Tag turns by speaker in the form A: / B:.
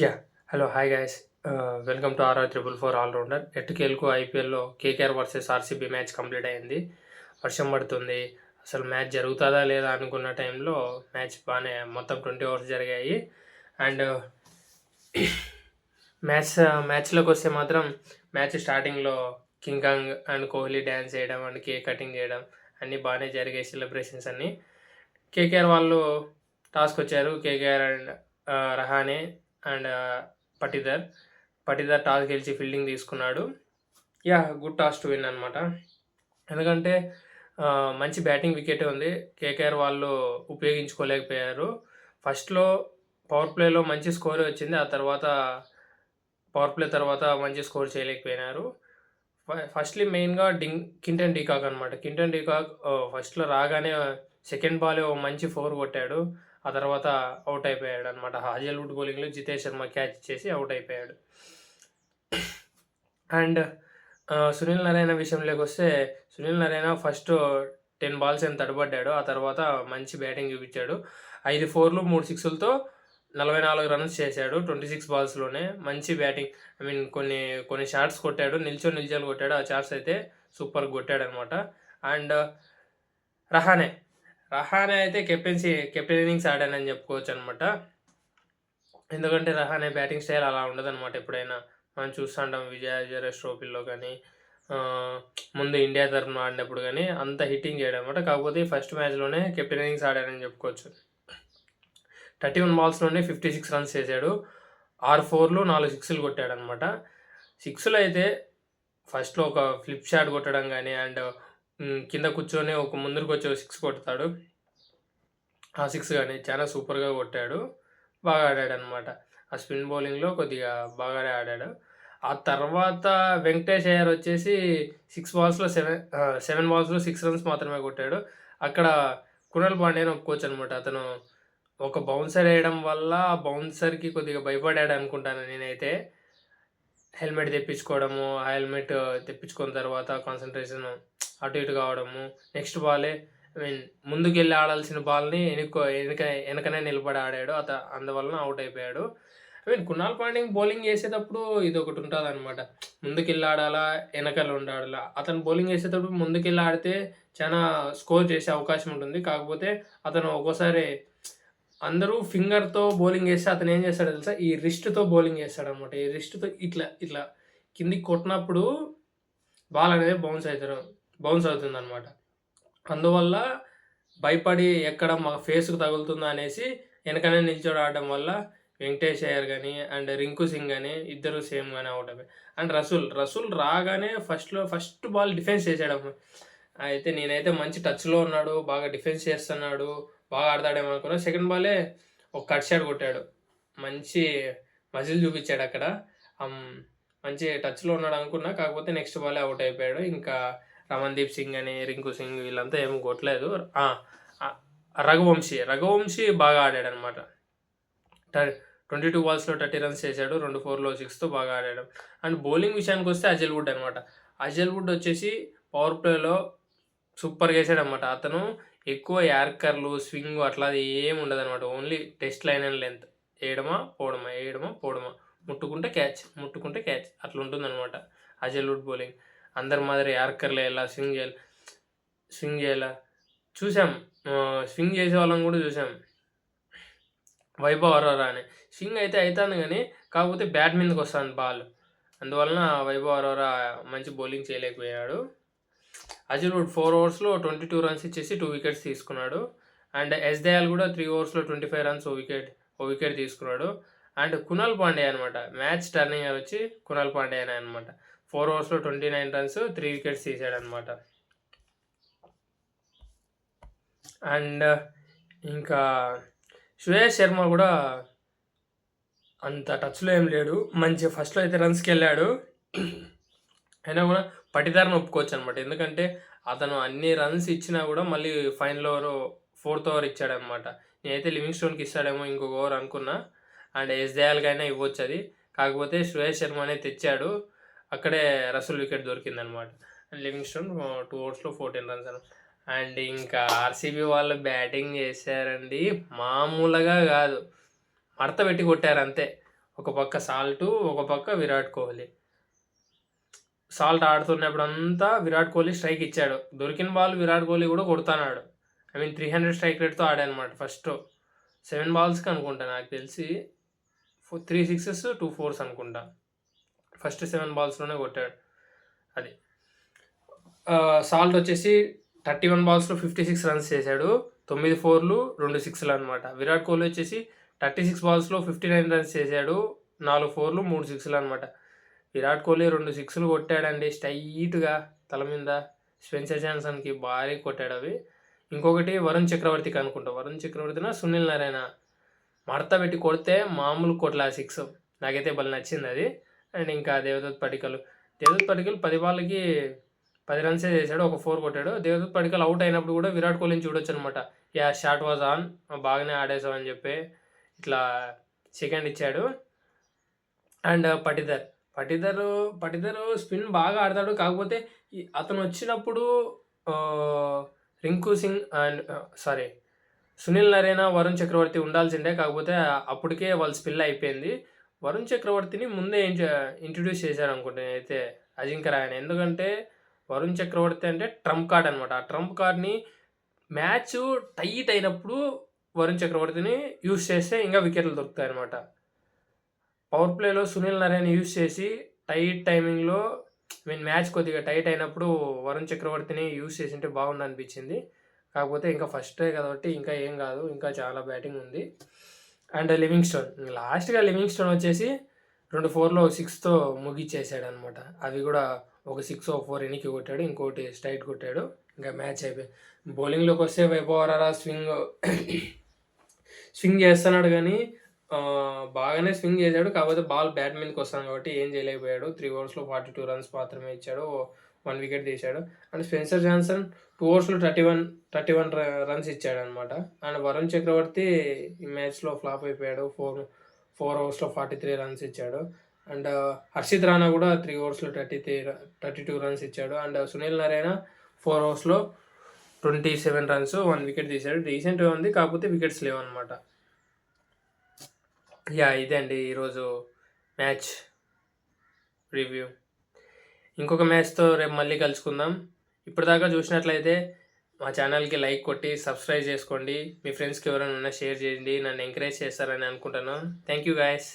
A: Yeah hello hi guys welcome to RR triple four allrounder ఎట్టుకేలకు ఐపీఎల్లో KKR versus RCB match complete అయింది. వర్షం పడుతుంది. అసలు మ్యాచ్ జరుగుతుందా లేదా అనుకున్న టైంలో మ్యాచ్ బాగానే మొత్తం 20 ఓవర్స్ జరిగాయి. అండ్ మ్యాచ్లోకి వస్తే మాత్రం మ్యాచ్ స్టార్టింగ్లో king Kong and Kohli dance చేయడం అండ్ కేక్ కటింగ్ చేయడం అన్నీ బాగానే జరిగాయి. సెలబ్రేషన్స్ అన్నీ కేకేఆర్ వాళ్ళు టాస్క్ వచ్చారు. KKR and Rahane and Patidar toss గెలిచి ఫీల్డింగ్ తీసుకున్నాడు. గుడ్ టాస్ టు విన్ అనమాట. ఎందుకంటే మంచి బ్యాటింగ్ వికెటే ఉంది. కేకేఆర్ వాళ్ళు ఉపయోగించుకోలేకపోయారు. ఫస్ట్లో పవర్ ప్లేలో మంచి స్కోర్ వచ్చింది. ఆ తర్వాత పవర్ ప్లే తర్వాత మంచి స్కోర్ చేయలేకపోయినారు. ఫస్ట్లీ మెయిన్గా కింటన్ డీకాక్ అనమాట. కింటన్ డీకాక్ ఫస్ట్లో రాగానే సెకండ్ బాల్ మంచి 4 కొట్టాడు. ఆ తర్వాత అవుట్ అయిపోయాడు అనమాట. హాజల్వుడ్ బౌలింగ్లో జితేష్ శర్మ క్యాచ్ ఇచ్చేసి అవుట్ అయిపోయాడు. అండ్ సునీల్ నారాయణ విషయంలోకి వస్తే సునీల్ నారాయణ ఫస్ట్ 10 బాల్స్ ఏం తడబడ్డాడు. ఆ తర్వాత మంచి బ్యాటింగ్ చూపించాడు. 5 4లు 3 6లతో 44 రన్స్ చేశాడు 26 బాల్స్లోనే. మంచి బ్యాటింగ్. కొన్ని షాట్స్ కొట్టాడు. నిల్చొని కొట్టాడు. ఆ షాట్స్ అయితే సూపర్ కొట్టాడు అనమాట. అండ్ రహానే అయితే కెప్టెన్ ఇన్నింగ్స్ ఆడానని చెప్పుకోవచ్చు అనమాట. ఎందుకంటే రహానే బ్యాటింగ్ స్టైల్ అలా ఉండదన్నమాట. ఎప్పుడైనా మనం చూస్తుంటాం విజయరాజ్ ట్రోఫీలో కానీ ముందు ఇండియా తరఫున ఆడినప్పుడు కానీ అంత హిట్టింగ్ చేయడం అనమాట. కాకపోతే ఫస్ట్ మ్యాచ్లోనే కెప్టెన్ ఇన్నింగ్స్ ఆడానని చెప్పుకోవచ్చు. 31 బాల్స్లోనే 56 రన్స్ చేశాడు. 6 4లు 4 6లు కొట్టాడు అనమాట. 6లు అయితే ఫస్ట్లో ఒక ఫ్లిప్ షాట్ కొట్టడం కానీ అండ్ కింద కూర్చొని ఒక ముందరికి వచ్చి 6 కొడతాడు. ఆ 6 కానీ చాలా సూపర్గా కొట్టాడు. బాగా ఆడాడు అనమాట. ఆ స్పిన్ బౌలింగ్లో కొద్దిగా బాగానే ఆడాడు. ఆ తర్వాత వెంకటేష్ అయ్యర్ వచ్చేసి 6 బాల్స్లో 7 బాల్స్లో 6 రన్స్ మాత్రమే కొట్టాడు. అక్కడ కునాల్ పాండ్యాని ఒప్పుకోవచ్చు అనమాట. అతను ఒక బౌన్సర్ వేయడం వల్ల ఆ బౌన్సర్కి కొద్దిగా భయపడాడు అనుకుంటాను నేనైతే. హెల్మెట్ తెప్పించుకోవడము, ఆ హెల్మెట్ తెప్పించుకున్న తర్వాత కాన్సన్ట్రేషన్ అటు ఇటు కావడము, నెక్స్ట్ బాలే ముందుకెళ్ళి ఆడాల్సిన బాల్ని వెనకనే నిలబడి ఆడాడు. అందువలన అవుట్ అయిపోయాడు. కునాల్ పాండ్యా బౌలింగ్ చేసేటప్పుడు ఇది ఒకటి ఉంటుంది అనమాట. ముందుకెళ్ళి ఆడాలా, వెనకాల ఉండాలా. అతను బౌలింగ్ చేసేటప్పుడు ముందుకెళ్ళి ఆడితే చాలా స్కోర్ చేసే అవకాశం ఉంటుంది. కాకపోతే అతను ఒక్కోసారి అందరూ ఫింగర్తో బౌలింగ్ చేస్తే అతను ఏం చేస్తాడో తెలుసా, ఈ రిస్ట్తో బౌలింగ్ చేస్తాడనమాట. ఈ రిస్ట్తో ఇట్లా కిందికి కొట్టినప్పుడు బాల్ అనేది బౌన్స్ అవుతుందన్నమాట. అందువల్ల భయపడి ఎక్కడ మా ఫేస్కు తగులుతుందా అనేసి వెనకనే నిల్చొని ఆడడం వల్ల వెంకటేష్ అయ్యర్ కానీ అండ్ రింకు సింగ్ కానీ ఇద్దరు సేమ్గానే అవుట్ అయిపోయాయి. అండ్ రసూల్ రాగానే ఫస్ట్ బాల్ డిఫెన్స్ చేసాడు. అయితే నేనైతే మంచి టచ్లో ఉన్నాడు, బాగా డిఫెన్స్ చేస్తున్నాడు, బాగా ఆడతాడేమో అనుకున్నా. సెకండ్ బాలే ఒక కట్ షాట్ కొట్టాడు. మంచి మజిల్ చూపించాడు అక్కడ. మంచి టచ్లో ఉన్నాడు అనుకున్నా. కాకపోతే నెక్స్ట్ బాలే అవుట్ అయిపోయాడు. ఇంకా రమన్దీప్ సింగ్ అని రింకు సింగ్ వీళ్ళంతా ఏమి కొట్టలేదు. రఘువంశీ బాగా ఆడాడు అనమాట. 22 బాల్స్లో 30 రన్స్ చేశాడు. 2 4లో 6తో బాగా ఆడాడు. అండ్ బౌలింగ్ విషయానికి వస్తే అజల్వుడ్ అనమాట. అజల్వుడ్ వచ్చేసి పవర్ ప్లేలో సూపర్గా వేసాడు అనమాట. అతను ఎక్కువ యార్కర్లు స్వింగ్ అట్లా ఏమి ఉండదు అనమాట. Only test line and length వేయడమా పోవడమా ముట్టుకుంటే క్యాచ్ అట్లా ఉంటుంది అనమాట అజల్వుడ్ బౌలింగ్. అందరి మాదిరి యార్కర్లు వేయాలా, స్వింగ్ చేయాలా చూసాం. స్వింగ్ చేసే వాళ్ళని కూడా చూసాం. వైభవ్ అరోరా అని స్వింగ్ అయితే అవుతుంది కానీ కాకపోతే బ్యాట్ మీదకి వస్తుంది బాల్. అందువలన వైభవ్ అరోరా మంచి బౌలింగ్ చేయలేకపోయాడు. అజల్వుడ్ 4 ఓవర్స్లో 22 రన్స్ ఇచ్చేసి 2 వికెట్స్ తీసుకున్నాడు. అండ్ ఎస్ దయాల్ కూడా 3 ఓవర్స్లో 25 రన్స్ ఓ వికెట్ తీసుకున్నాడు. అండ్ కునాల్ పాండ్యా అనమాట మ్యాచ్ టర్నింగ్ వచ్చి కునాల్ పాండ్యా అనమాట. 4 ఓవర్స్లో 29 రన్స్ 3 వికెట్స్ తీసాడు అనమాట. అండ్ ఇంకా శ్రేయస్ శర్మ కూడా అంత టచ్లో ఏం లేడు. మంచి ఫస్ట్లో అయితే రన్స్కి వెళ్ళాడు. అయినా కూడా పటిదారిని ఒప్పుకోవచ్చు అనమాట. ఎందుకంటే అతను అన్ని రన్స్ ఇచ్చినా కూడా మళ్ళీ ఫైనల్ ఓవర్ 4th ఓవర్ ఇచ్చాడనమాట. నేనైతే లివింగ్స్టోన్కి ఇస్తాడేమో ఇంకొక ఓవర్ అనుకున్నా. అండ్ ఎస్ దయాల్కైనా ఇవ్వచ్చు అది. కాకపోతే శ్రేయస్ శర్మ అనేది తెచ్చాడు. అక్కడే రసూల్ వికెట్ దొరికిందనమాట. అండ్ లివింగ్స్టోన్ 2 ఓవర్స్లో 14 రన్స్ అనమాట. అండ్ ఇంకా ఆర్సీబీ వాళ్ళు బ్యాటింగ్ చేశారండి. మామూలుగా కాదు, మడత పెట్టి కొట్టారు అంతే. ఒక పక్క సాల్టు, ఒక పక్క విరాట్ కోహ్లీ. సాల్ట్ ఆడుతున్నప్పుడంతా విరాట్ కోహ్లీ స్ట్రైక్ ఇచ్చాడు. దొరికిన బాల్ విరాట్ కోహ్లీ కూడా కొడుతున్నాడు. 300 స్ట్రైక్ రేట్‌తో ఆడానమాట ఫస్ట్. 7 బాల్స్‌కి అనుకుంటా నాకు తెలిసి 3 సిక్సెస్, 2 ఫోర్స్ అనుకుంటా. ఫస్ట్ 7 బాల్స్‌లోనే కొట్టాడు. అది. సాల్ట్ వచ్చేసి 31 బాల్స్‌లో 56 రన్స్ చేశాడు. 9 ఫోర్లు, 2 సిక్స్‌లు అనమాట. విరాట్ కోహ్లీ వచ్చేసి 36 బాల్స్‌లో 59 రన్స్ చేశాడు. 4 ఫోర్లు, 3 సిక్స్‌లు అనమాట. విరాట్ కోహ్లీ 2 సిక్స్‌లు కొట్టాడండి స్ట్రెయిట్‌గా తల మీద. స్పెన్సర్ జాన్సన్‌కి భారీగా కొట్టాడు అవి. ఇంకొకటి వరుణ్ చక్రవర్తికి అనుకుంటా. వరుణ్ చక్రవర్తినా, సునీల్ నారాయణ మడత పెట్టి కొడితే మామూలు కొట్ల 6. నాకైతే భలే నచ్చింది అది. అండ్ ఇంకా దేవదత్ పడిక్కల్ 10 బాల్‌కి 10 రన్సే చేశాడు. ఒక 4 కొట్టాడు. దేవదత్ పడిక్కల్ అవుట్ అయినప్పుడు కూడా విరాట్ కోహ్లీని చూడొచ్చనమాట. షాట్ వాజ్ ఆన్, బాగానే ఆడేసావు అని చెప్పి ఇట్లా సెకండ్ ఇచ్చాడు. అండ్ పటిదర్ స్పిన్ బాగా ఆడతాడు. కాకపోతే అతను వచ్చినప్పుడు రింకు సింగ్ అండ్ సునీల్ నారాయణ, వరుణ్ చక్రవర్తి ఉండాల్సిందే. కాకపోతే అప్పటికే వాళ్ళ స్పిల్ అయిపోయింది. వరుణ్ చక్రవర్తిని ముందే ఇంట్రడ్యూస్ చేశారు అనుకుంటా నేనైతే అజింక్య రహానే. ఎందుకంటే వరుణ్ చక్రవర్తి అంటే ట్రంప్ కార్డ్ అనమాట. ఆ ట్రంప్ కార్డ్ని మ్యాచ్ టైట్ అయినప్పుడు వరుణ్ చక్రవర్తిని యూజ్ చేస్తే ఇంకా వికెట్లు దొరుకుతాయి అనమాట. పవర్ ప్లేలో సునీల్ నారాయణ యూజ్ చేసి టైట్ టైమింగ్లో మ్యాచ్ కొద్దిగా టైట్ అయినప్పుడు వరుణ్ చక్రవర్తిని యూజ్ చేసింటే బాగుండు అనిపించింది. కాకపోతే ఇంకా ఫస్టే కాబట్టి ఇంకా ఏం కాదు, ఇంకా చాలా బ్యాటింగ్ ఉంది. అండ్ లాస్ట్గా లివింగ్స్టోన్ వచ్చేసి 2 4లో 6తో ముగిచ్చేసాడు అనమాట. అవి కూడా ఒక 6 ఒక 4 ఎనికి కొట్టాడు, ఇంకోటి స్ట్రైట్ కొట్టాడు. ఇంకా మ్యాచ్ అయిపోయింది. బౌలింగ్లోకి వస్తే వైభవ్ హరారా స్వింగ్ చేస్తున్నాడు కానీ బాగానే స్వింగ్ చేశాడు. కాకపోతే బాల్ బ్యాట్ మీదకి వస్తాను కాబట్టి ఏం చేయలేకపోయాడు. 3 ఓవర్స్లో 42 రన్స్ మాత్రమే ఇచ్చాడు. 1 వికెట్ తీశాడు. అండ్ స్పెన్సర్ జాన్సన్ 2 ఓవర్స్లో 31 రన్స్ ఇచ్చాడు అనమాట. అండ్ వరుణ్ చక్రవర్తి ఈ మ్యాచ్లో ఫ్లాప్ అయిపోయాడు. 4 ఓవర్స్లో 43 రన్స్ ఇచ్చాడు. అండ్ హర్షిత్ రాణా కూడా 3 ఓవర్స్లో 32 రన్స్ ఇచ్చాడు. And Sunil Narayana 4 ఓవర్స్లో 27 runs, 1 wicket తీశాడు. రీసెంట్గా ఉంది, కాకపోతే వికెట్స్ లేవు అనమాట. ఇదే అండి ఈరోజు మ్యాచ్ రివ్యూ. ఇంకొక మ్యాచ్తో రేపు మళ్ళీ కలుసుకుందాం. ఇప్పటిదాకా చూసినట్లయితే మా ఛానల్కి లైక్ కొట్టి సబ్స్క్రైబ్ చేసుకోండి. మీ ఫ్రెండ్స్కి ఎవరైనా ఉన్నా షేర్ చేయండి. నన్ను ఎంకరేజ్ చేస్తారని అనుకుంటాను. Thank you guys.